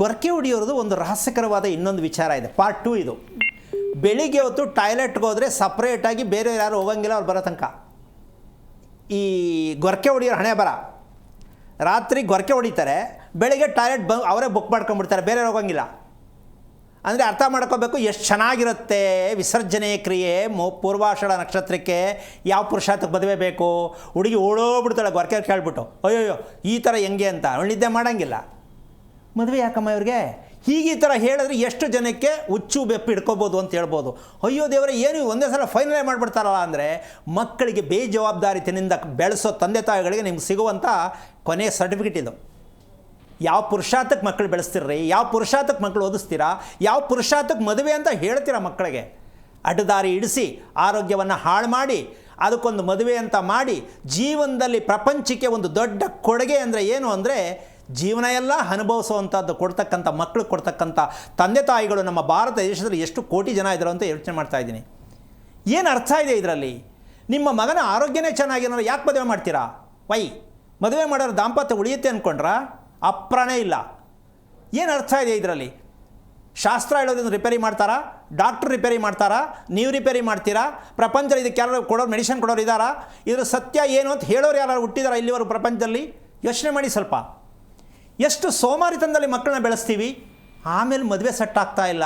ಗೊರಕೆ ಹೊಡೆಯೋದು ಒಂದು ರಹಸ್ಯಕರವಾದ ಇನ್ನೊಂದು ವಿಚಾರ ಇದೆ. ಪಾರ್ಟ್ 2 ಇದು. ಬೆಳಿಗ್ಗೆ ಹೊತ್ತು ಟಾಯ್ಲೆಟ್ಗೆ ಹೋದರೆ ಸಪ್ರೇಟಾಗಿ ಬೇರೆ ಯಾರು ಹೋಗಂಗಿಲ್ಲ, ಅವ್ರು ಬರೋ ತನಕ. ಈ ಗೊರಕೆ ಹೊಡೆಯೋರು ಹಣೆ ಬರ, ರಾತ್ರಿ ಗೊರಕೆ ಹೊಡಿತಾರೆ, ಬೆಳಿಗ್ಗೆ ಟಾಯ್ಲೆಟ್ ಅವರೇ ಬುಕ್ ಮಾಡ್ಕೊಂಡ್ಬಿಡ್ತಾರೆ, ಬೇರೆ ಹೋಗಂಗಿಲ್ಲ. ಅಂದರೆ ಅರ್ಥ ಮಾಡ್ಕೋಬೇಕು ಎಷ್ಟು ಚೆನ್ನಾಗಿರುತ್ತೆ ವಿಸರ್ಜನೆ ಕ್ರಿಯೆ. ಪೂರ್ವಾಷಾಢ ನಕ್ಷತ್ರಕ್ಕೆ ಯಾವ ಪುರುಷಾರ್ಥಕ್ಕೆ ಮದುವೆ ಬೇಕು, ಹುಡುಗಿ ಓಡೋಗ್ಬಿಡ್ತಾಳೆ ಗೊರಕೆ ಕೇಳ್ಬಿಟ್ಟು, ಅಯ್ಯೋಯ್ಯೋ ಈ ಥರ ಹೆಂಗೆ ಅಂತ. ಅವಳು ನಿದ್ದೆ ಮಾಡೋಂಗಿಲ್ಲ, ಮದುವೆ ಯಾಕಮ್ಮ ಇವ್ರಿಗೆ, ಹೀಗೆ ಈ ಥರ ಹೇಳಿದ್ರೆ ಎಷ್ಟು ಜನಕ್ಕೆ ಹುಚ್ಚು ಬೆಪ್ಪು ಇಟ್ಕೋಬೋದು ಅಂತ ಹೇಳ್ಬೋದು. ಅಯ್ಯೋ ದೇವರೇ ಏನು ಒಂದೇ ಸಲ ಫೈನಲೇ ಮಾಡಿಬಿಡ್ತಾರಲ್ಲ ಅಂದರೆ, ಮಕ್ಕಳಿಗೆ ಬೇಜವಾಬ್ದಾರಿತನಿಂದ ಬೆಳೆಸೋ ತಂದೆ ತಾಯಿಗಳಿಗೆ ನಿಮ್ಗೆ ಸಿಗುವಂಥ ಕೊನೆಯ ಸರ್ಟಿಫಿಕೇಟ್ ಇದು. ಯಾವ ಪುರುಷಾರ್ಥಕ್ಕೆ ಮಕ್ಕಳು ಬೆಳೆಸ್ತಿರ್ರಿ, ಯಾವ ಪುರುಷಾರ್ಥಕ್ಕೆ ಮಕ್ಕಳು ಓದಿಸ್ತೀರಾ, ಯಾವ ಪುರುಷಾರ್ಥಕ್ಕೆ ಮದುವೆ ಅಂತ ಹೇಳ್ತೀರಾ ಮಕ್ಕಳಿಗೆ. ಅಡ್ಡದಾರಿ ಇಡಿಸಿ ಆರೋಗ್ಯವನ್ನು ಹಾಳು ಮಾಡಿ ಅದಕ್ಕೊಂದು ಮದುವೆ ಅಂತ ಮಾಡಿ ಜೀವನದಲ್ಲಿ ಪ್ರಪಂಚಕ್ಕೆ ಒಂದು ದೊಡ್ಡ ಕೊಡುಗೆ ಅಂದರೆ ಏನು ಅಂದರೆ ಜೀವನ ಎಲ್ಲ ಅನುಭವಿಸುವಂಥದ್ದು ಕೊಡ್ತಕ್ಕಂಥ ಮಕ್ಕಳು ಕೊಡ್ತಕ್ಕಂಥ ತಂದೆ ತಾಯಿಗಳು ನಮ್ಮ ಭಾರತ ದೇಶದಲ್ಲಿ ಎಷ್ಟು ಕೋಟಿ ಜನ ಇದ್ದಾರೆ ಅಂತ ಯೋಚನೆ ಮಾಡ್ತಾಯಿದ್ದೀನಿ. ಏನು ಅರ್ಥ ಇದೆ ಇದರಲ್ಲಿ? ನಿಮ್ಮ ಮಗನ ಆರೋಗ್ಯನೇ ಚೆನ್ನಾಗಿರೋ ಯಾಕೆ ಮದುವೆ ಮಾಡ್ತೀರಾ? ಮದುವೆ ಮಾಡೋರು ದಾಂಪತ್ಯ ಉಳಿಯುತ್ತೆ ಅಂದ್ಕೊಂಡ್ರಾ? ಅಪ್ರಾಣೇ ಇಲ್ಲ. ಏನು ಅರ್ಥ ಇದೆ ಇದರಲ್ಲಿ? ಶಾಸ್ತ್ರ ಹೇಳೋದನ್ನು ರಿಪೇರಿ ಮಾಡ್ತಾರಾ? ಡಾಕ್ಟ್ರು ರಿಪೇರಿ ಮಾಡ್ತಾರಾ? ನೀವು ರಿಪೇರಿ ಮಾಡ್ತೀರಾ? ಪ್ರಪಂಚದಲ್ಲಿ ಇದಕ್ಕೆ ಯಾರು ಕೊಡೋರು, ಮೆಡಿಸಿನ್ ಕೊಡೋರು ಇದ್ದಾರಾ? ಇದ್ರ ಸತ್ಯ ಏನು ಅಂತ ಹೇಳೋರು ಯಾರು ಹುಟ್ಟಿದಾರ ಇಲ್ಲಿವರೆಗೂ ಪ್ರಪಂಚದಲ್ಲಿ? ಯೋಚನೆ ಮಾಡಿ ಸ್ವಲ್ಪ. ಎಷ್ಟು ಸೋಮಾರಿತನದಲ್ಲಿ ಮಕ್ಕಳನ್ನ ಬೆಳೆಸ್ತೀವಿ, ಆಮೇಲೆ ಮದುವೆ ಸೆಟ್ ಆಗ್ತಾ ಇಲ್ಲ.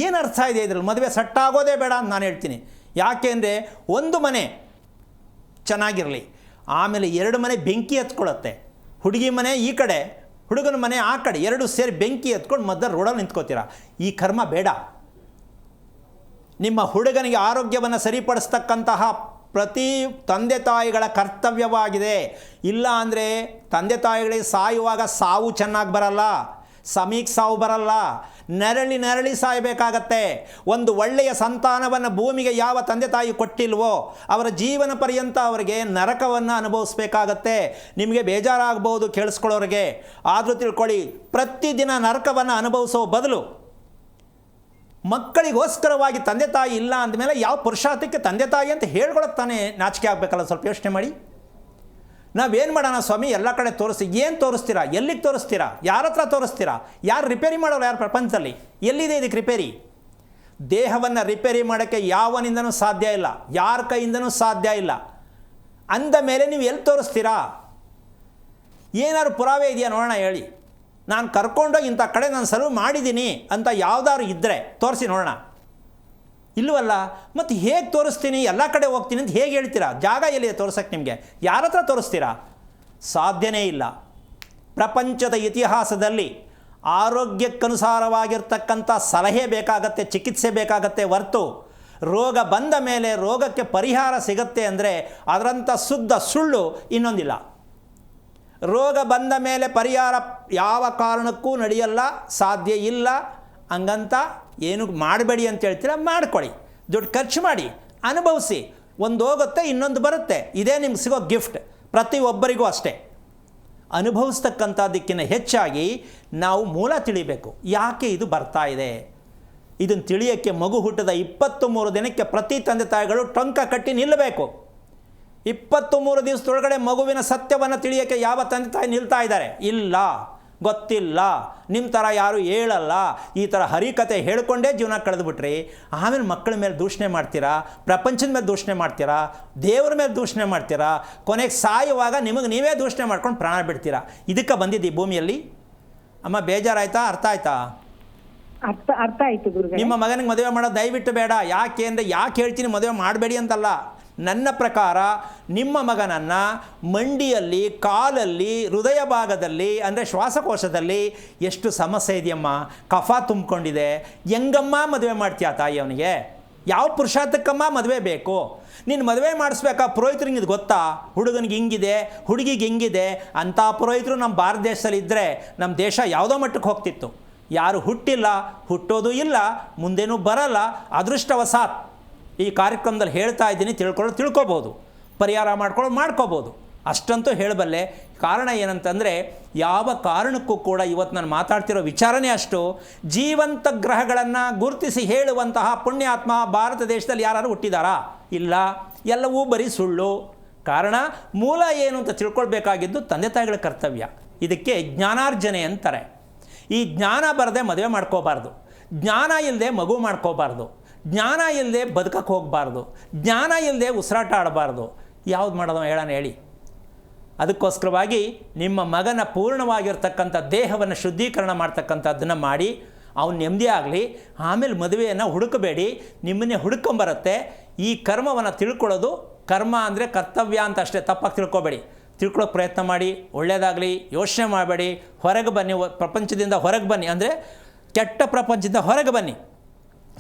ಏನು ಅರ್ಥ ಇದೆ ಇದರಲ್ಲಿ? ಮದುವೆ ಸೆಟ್ ಆಗೋದೇ ಬೇಡ ಅಂತ ನಾನು ಹೇಳ್ತೀನಿ. ಯಾಕೆ ಅಂದರೆ ಒಂದು ಮನೆ ಚೆನ್ನಾಗಿರಲಿ, ಆಮೇಲೆ 2 ಮನೆ ಬೆಂಕಿ ಹತ್ಕೊಳ್ಳುತ್ತೆ. ಹುಡುಗಿ ಮನೆ ಈ ಕಡೆ, ಹುಡುಗನ ಮನೆ ಆ ಕಡೆ, 2 ಸೇರಿ ಬೆಂಕಿ ಎತ್ಕೊಂಡು ಮಧ್ಯ ರೋಡಲ್ಲಿ ನಿಂತ್ಕೋತೀರ. ಈ ಕರ್ಮ ಬೇಡ. ನಿಮ್ಮ ಹುಡುಗನಿಗೆ ಆರೋಗ್ಯವನ್ನು ಸರಿಪಡಿಸ್ತಕ್ಕಂತಹ ಪ್ರತಿ ತಂದೆ ತಾಯಿಗಳ ಕರ್ತವ್ಯವಾಗಿದೆ. ಇಲ್ಲ ಅಂದರೆ ತಂದೆ ತಾಯಿಗಳಿಗೆ ಸಾಯುವಾಗ ಸಾವು ಚೆನ್ನಾಗಿ ಬರಲ್ಲ, ಸಮೀಕ್ ಸಾವು ಬರಲ್ಲ, ನರಳಿ ಸಾಯಬೇಕಾಗತ್ತೆ. ಒಂದು ಒಳ್ಳೆಯ ಸಂತಾನವನ್ನು ಭೂಮಿಗೆ ಯಾವ ತಂದೆ ತಾಯಿ ಕೊಟ್ಟಿಲ್ವೋ ಅವರ ಜೀವನ ಪರ್ಯಂತ ಅವರಿಗೆ ನರಕವನ್ನು ಅನುಭವಿಸ್ಬೇಕಾಗತ್ತೆ. ನಿಮಗೆ ಬೇಜಾರಾಗ್ಬೋದು ಕೇಳಿಸ್ಕೊಳ್ಳೋರಿಗೆ, ಆದರೂ ತಿಳ್ಕೊಳ್ಳಿ, ಪ್ರತಿದಿನ ನರಕವನ್ನು ಅನುಭವಿಸೋ ಬದಲು ಮಕ್ಕಳಿಗೋಸ್ಕರವಾಗಿ ತಂದೆ ತಾಯಿ ಇಲ್ಲ ಅಂದಮೇಲೆ ಯಾವ ಪುರುಷಾರ್ಥಕ್ಕೆ ತಂದೆ ತಾಯಿ ಅಂತ ಹೇಳ್ಕೊಳಕ್ಕೆ ತಾನೇ ನಾಚಿಕೆ ಆಗಬೇಕಲ್ಲ? ಸ್ವಲ್ಪ ಯೋಚನೆ ಮಾಡಿ. ನಾವೇನು ಮಾಡೋಣ ಸ್ವಾಮಿ, ಎಲ್ಲ ಕಡೆ ತೋರಿಸಿ. ಏನು ತೋರಿಸ್ತೀರಾ? ಎಲ್ಲಿಗೆ ತೋರಿಸ್ತೀರಾ? ಯಾರ ಹತ್ರ ತೋರಿಸ್ತೀರಾ? ಯಾರು ರಿಪೇರಿ ಮಾಡೋರು ಯಾರು ಪ್ರಪಂಚದಲ್ಲಿ? ಎಲ್ಲಿದೆ ಇದಕ್ಕೆ ರಿಪೇರಿ? ದೇಹವನ್ನು ರಿಪೇರಿ ಮಾಡೋಕ್ಕೆ ಯಾವನಿಂದನೂ ಸಾಧ್ಯ ಇಲ್ಲ, ಯಾರ ಕೈಯಿಂದನೂ ಸಾಧ್ಯ ಇಲ್ಲ. ಅಂದ ಮೇಲೆ ನೀವು ಎಲ್ಲಿ ತೋರಿಸ್ತೀರಾ? ಏನಾದ್ರು ಪುರಾವೆ ಇದೆಯಾ ನೋಡೋಣ ಹೇಳಿ. ನಾನು ಕರ್ಕೊಂಡೋಗಿ ಇಂಥ ಕಡೆ ನಾನು ಸರ್ವ್ ಮಾಡಿದ್ದೀನಿ ಅಂತ ಯಾವುದಾದ್ರು ಇದ್ದರೆ ತೋರಿಸಿ ನೋಡೋಣ. ಇಲ್ಲವಲ್ಲ, ಮತ್ತು ಹೇಗೆ ತೋರಿಸ್ತೀನಿ, ಎಲ್ಲ ಕಡೆ ಹೋಗ್ತೀನಿ ಅಂತ ಹೇಗೆ ಹೇಳ್ತೀರಾ? ಜಾಗ ಎಲ್ಲಿದೆ ತೋರಿಸೋಕ್ಕೆ ನಿಮಗೆ? ಯಾರ ಹತ್ರ ತೋರಿಸ್ತೀರಾ? ಸಾಧ್ಯನೇ ಇಲ್ಲ. ಪ್ರಪಂಚದ ಇತಿಹಾಸದಲ್ಲಿ ಆರೋಗ್ಯಕ್ಕನುಸಾರವಾಗಿರ್ತಕ್ಕಂಥ ಸಲಹೆ ಬೇಕಾಗತ್ತೆ, ಚಿಕಿತ್ಸೆ ಬೇಕಾಗತ್ತೆ ಹೊರತು ರೋಗ ಬಂದ ಮೇಲೆ ರೋಗಕ್ಕೆ ಪರಿಹಾರ ಸಿಗತ್ತೆ ಅಂದರೆ ಅದರಂಥ ಶುದ್ಧ ಸುಳ್ಳು ಇನ್ನೊಂದಿಲ್ಲ. ರೋಗ ಬಂದ ಮೇಲೆ ಪರಿಹಾರ ಯಾವ ಕಾರಣಕ್ಕೂ ನಡೆಯಲ್ಲ, ಸಾಧ್ಯ ಇಲ್ಲ. ಹಂಗಂತ ಏನು ಮಾಡಬೇಡಿ ಅಂತ ಹೇಳ್ತೀರ, ಮಾಡ್ಕೊಳ್ಳಿ, ದುಡ್ಡು ಖರ್ಚು ಮಾಡಿ, ಅನುಭವಿಸಿ. ಒಂದು ಹೋಗುತ್ತೆ, ಇನ್ನೊಂದು ಬರುತ್ತೆ. ಇದೇ ನಿಮ್ಗೆ ಸಿಗೋ ಗಿಫ್ಟ್. ಪ್ರತಿಯೊಬ್ಬರಿಗೂ ಅಷ್ಟೇ. ಅನುಭವಿಸ್ತಕ್ಕಂಥದ್ದಕ್ಕಿಂತ ಹೆಚ್ಚಾಗಿ ನಾವು ಮೂಲ ತಿಳಿಬೇಕು, ಯಾಕೆ ಇದು ಬರ್ತಾ ಇದೆ. ಇದನ್ನು ತಿಳಿಯೋಕ್ಕೆ ಮಗು ಹುಟ್ಟಿದ 23 ದಿನಕ್ಕೆ ಪ್ರತಿ ತಂದೆ ತಾಯಿಗಳು ಟೊಂಕ ಕಟ್ಟಿ ನಿಲ್ಲಬೇಕು. 23 ದಿವಸದೊಳಗಡೆ ಮಗುವಿನ ಸತ್ಯವನ್ನು ತಿಳಿಯೋಕ್ಕೆ ಯಾವ ತಂದೆ ತಾಯಿ ನಿಲ್ತಾ ಇದ್ದಾರೆ? ಇಲ್ಲ, ಗೊತ್ತಿಲ್ಲ. ನಿಮ್ಮ ಥರ ಯಾರು ಹೇಳಲ್ಲ. ಈ ಥರ ಹರಿಕತೆ ಹೇಳ್ಕೊಂಡೇ ಜೀವನ ಕಳೆದುಬಿಟ್ರಿ. ಆಮೇಲೆ ಮಕ್ಕಳ ಮೇಲೆ ದೂಷಣೆ ಮಾಡ್ತೀರಾ, ಪ್ರಪಂಚದ ಮೇಲೆ ದೂಷಣೆ ಮಾಡ್ತೀರಾ, ದೇವ್ರ ಮೇಲೆ ದೂಷಣೆ ಮಾಡ್ತೀರಾ, ಕೊನೆಗೆ ಸಾಯುವಾಗ ನಿಮಗೆ ನೀವೇ ದೂಷಣೆ ಮಾಡ್ಕೊಂಡು ಪ್ರಾಣ ಬಿಡ್ತೀರಾ. ಇದಕ್ಕೆ ಬಂದಿದ್ದು ಈ ಭೂಮಿಯಲ್ಲಿ. ಅಮ್ಮ ಬೇಜಾರಾಯ್ತಾ? ಅರ್ಥ ಆಯ್ತಾ? ಅರ್ಥ ಆಯ್ತು ಗುರುಗಳೇ. ನಿಮ್ಮ ಮಗನಿಗೆ ಮದುವೆ ಮಾಡೋದು ದಯವಿಟ್ಟು ಬೇಡ. ಯಾಕೆ ಅಂದರೆ, ಯಾಕೆ ಹೇಳ್ತೀನಿ ಮದುವೆ ಮಾಡಬೇಡಿ ಅಂತಲ್ಲ, ನನ್ನ ಪ್ರಕಾರ ನಿಮ್ಮ ಮಗನನ್ನು ಮಂಡಿಯಲ್ಲಿ, ಕಾಲಲ್ಲಿ, ಹೃದಯ ಭಾಗದಲ್ಲಿ ಅಂದರೆ ಶ್ವಾಸಕೋಶದಲ್ಲಿ ಎಷ್ಟು ಸಮಸ್ಯೆ ಇದೆಯಮ್ಮ, ಕಫ ತುಂಬಿಕೊಂಡಿದೆ. ಹೆಂಗಮ್ಮ ಮದುವೆ ಮಾಡ್ತೀಯಾ ತಾಯಿ ಅವನಿಗೆ? ಯಾವ ಪುರುಷಾರ್ಥಕ್ಕಮ್ಮ ಮದುವೆ ಬೇಕು? ನೀನು ಮದುವೆ ಮಾಡಿಸ್ಬೇಕಾ? ಪುರೋಹಿತರಿಗೆ ಇದು ಗೊತ್ತಾ? ಹುಡುಗನಿಗೆ ಹಿಂಗಿದೆ, ಹುಡುಗಿಗೆ ಹಿಂಗಿದೆ ಅಂಥ ಪುರೋಹಿತರು ನಮ್ಮ ಭಾರತ ದೇಶದಲ್ಲಿ ಇದ್ದರೆ ನಮ್ಮ ದೇಶ ಯಾವುದೋ ಮಟ್ಟಕ್ಕೆ ಹೋಗ್ತಿತ್ತು. ಯಾರು ಹುಟ್ಟಿಲ್ಲ, ಹುಟ್ಟೋದು ಇಲ್ಲ, ಮುಂದೇನೂ ಬರಲ್ಲ. ಅದೃಷ್ಟವಸಾತ್ ಈ ಕಾರ್ಯಕ್ರಮದಲ್ಲಿ ಹೇಳ್ತಾ ಇದ್ದೀನಿ, ತಿಳ್ಕೊಬೋದು, ಪರಿಹಾರ ಮಾಡ್ಕೋಬೋದು. ಅಷ್ಟಂತೂ ಹೇಳಬಲ್ಲೆ. ಕಾರಣ ಏನಂತಂದರೆ, ಯಾವ ಕಾರಣಕ್ಕೂ ಕೂಡ ಇವತ್ತು ನಾನು ಮಾತಾಡ್ತಿರೋ ವಿಚಾರನೇ ಅಷ್ಟು. ಜೀವಂತ ಗ್ರಹಗಳನ್ನು ಗುರುತಿಸಿ ಹೇಳುವಂತಹ ಪುಣ್ಯಾತ್ಮ ಭಾರತ ದೇಶದಲ್ಲಿ ಯಾರು ಹುಟ್ಟಿದಾರಾ? ಇಲ್ಲ. ಎಲ್ಲವೂ ಬರೀ ಸುಳ್ಳು. ಕಾರಣ ಮೂಲ ಏನು ಅಂತ ತಿಳ್ಕೊಳ್ಬೇಕಾಗಿದ್ದು ತಂದೆ ತಾಯಿಗಳ ಕರ್ತವ್ಯ. ಇದಕ್ಕೆ ಜ್ಞಾನಾರ್ಜನೆ ಅಂತಾರೆ. ಈ ಜ್ಞಾನ ಬರದೆ ಮದುವೆ ಮಾಡ್ಕೋಬಾರ್ದು, ಜ್ಞಾನ ಇಲ್ಲದೆ ಮಗು ಮಾಡ್ಕೋಬಾರ್ದು, ಜ್ಞಾನ ಇಲ್ಲದೆ ಬದುಕಕ್ಕೆ ಹೋಗಬಾರ್ದು, ಜ್ಞಾನ ಇಲ್ಲದೆ ಉಸಿರಾಟ ಆಡಬಾರ್ದು. ಯಾವ್ದು ಮಾಡೋದು ಹೇಳೋಣ ಹೇಳಿ. ಅದಕ್ಕೋಸ್ಕರವಾಗಿ ನಿಮ್ಮ ಮಗನ ಪೂರ್ಣವಾಗಿರ್ತಕ್ಕಂಥ ದೇಹವನ್ನು ಶುದ್ಧೀಕರಣ ಮಾಡ್ತಕ್ಕಂಥದ್ದನ್ನು ಮಾಡಿ ಅವನು ನೆಮ್ಮದಿ ಆಗಲಿ. ಆಮೇಲೆ ಮದುವೆಯನ್ನು ಹುಡುಕಬೇಡಿ, ನಿಮ್ಮನ್ನೇ ಹುಡುಕೊಂಬರುತ್ತೆ. ಈ ಕರ್ಮವನ್ನು ತಿಳ್ಕೊಳ್ಳೋದು, ಕರ್ಮ ಅಂದರೆ ಕರ್ತವ್ಯ ಅಂತ ಅಷ್ಟೇ, ತಪ್ಪಾಗಿ ತಿಳ್ಕೊಬೇಡಿ. ತಿಳ್ಕೊಳ್ಳೋಕೆ ಪ್ರಯತ್ನ ಮಾಡಿ, ಒಳ್ಳೆಯದಾಗಲಿ. ಯೋಚನೆ ಮಾಡಬೇಡಿ, ಹೊರಗೆ ಬನ್ನಿ, ಪ್ರಪಂಚದಿಂದ ಹೊರಗೆ ಬನ್ನಿ, ಅಂದರೆ ಕೆಟ್ಟ ಪ್ರಪಂಚದಿಂದ ಹೊರಗೆ ಬನ್ನಿ,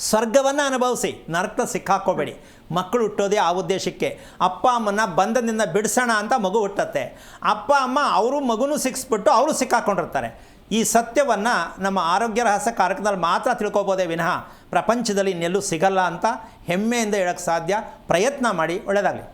ಸ್ವರ್ಗವನ್ನು ಅನುಭವಿಸಿ, ನರಕ ಸಿಕ್ಕಾಕೋಬೇಡಿ. ಮಕ್ಕಳು ಹುಟ್ಟೋದೇ ಆ ಉದ್ದೇಶಕ್ಕೆ. ಅಪ್ಪ ಅಮ್ಮನ ಬಂಧನದಿಂದ ಬಿಡಿಸೋಣ ಅಂತ ಮಗು ಹುಟ್ಟತ್ತೆ. ಅಪ್ಪ ಅಮ್ಮ ಅವರು ಮಗುನೂ ಸಿಕ್ಕಿಸ್ಬಿಟ್ಟು ಅವರು ಸಿಕ್ಕಾಕೊಂಡಿರ್ತಾರೆ. ಈ ಸತ್ಯವನ್ನು ನಮ್ಮ ಆರೋಗ್ಯ ರಹಸ್ಯ ಕಾರ್ಯಕ್ರಮದಲ್ಲಿ ಮಾತ್ರ ತಿಳ್ಕೊಬೋದೇ ವಿನಃ ಪ್ರಪಂಚದಲ್ಲಿ ಇನ್ನೆಲ್ಲೂ ಸಿಗಲ್ಲ ಅಂತ ಹೆಮ್ಮೆಯಿಂದ ಹೇಳೋಕ್ಕೆ ಸಾಧ್ಯ. ಪ್ರಯತ್ನ ಮಾಡಿ, ಒಳ್ಳೆಯದಾಗಲಿ.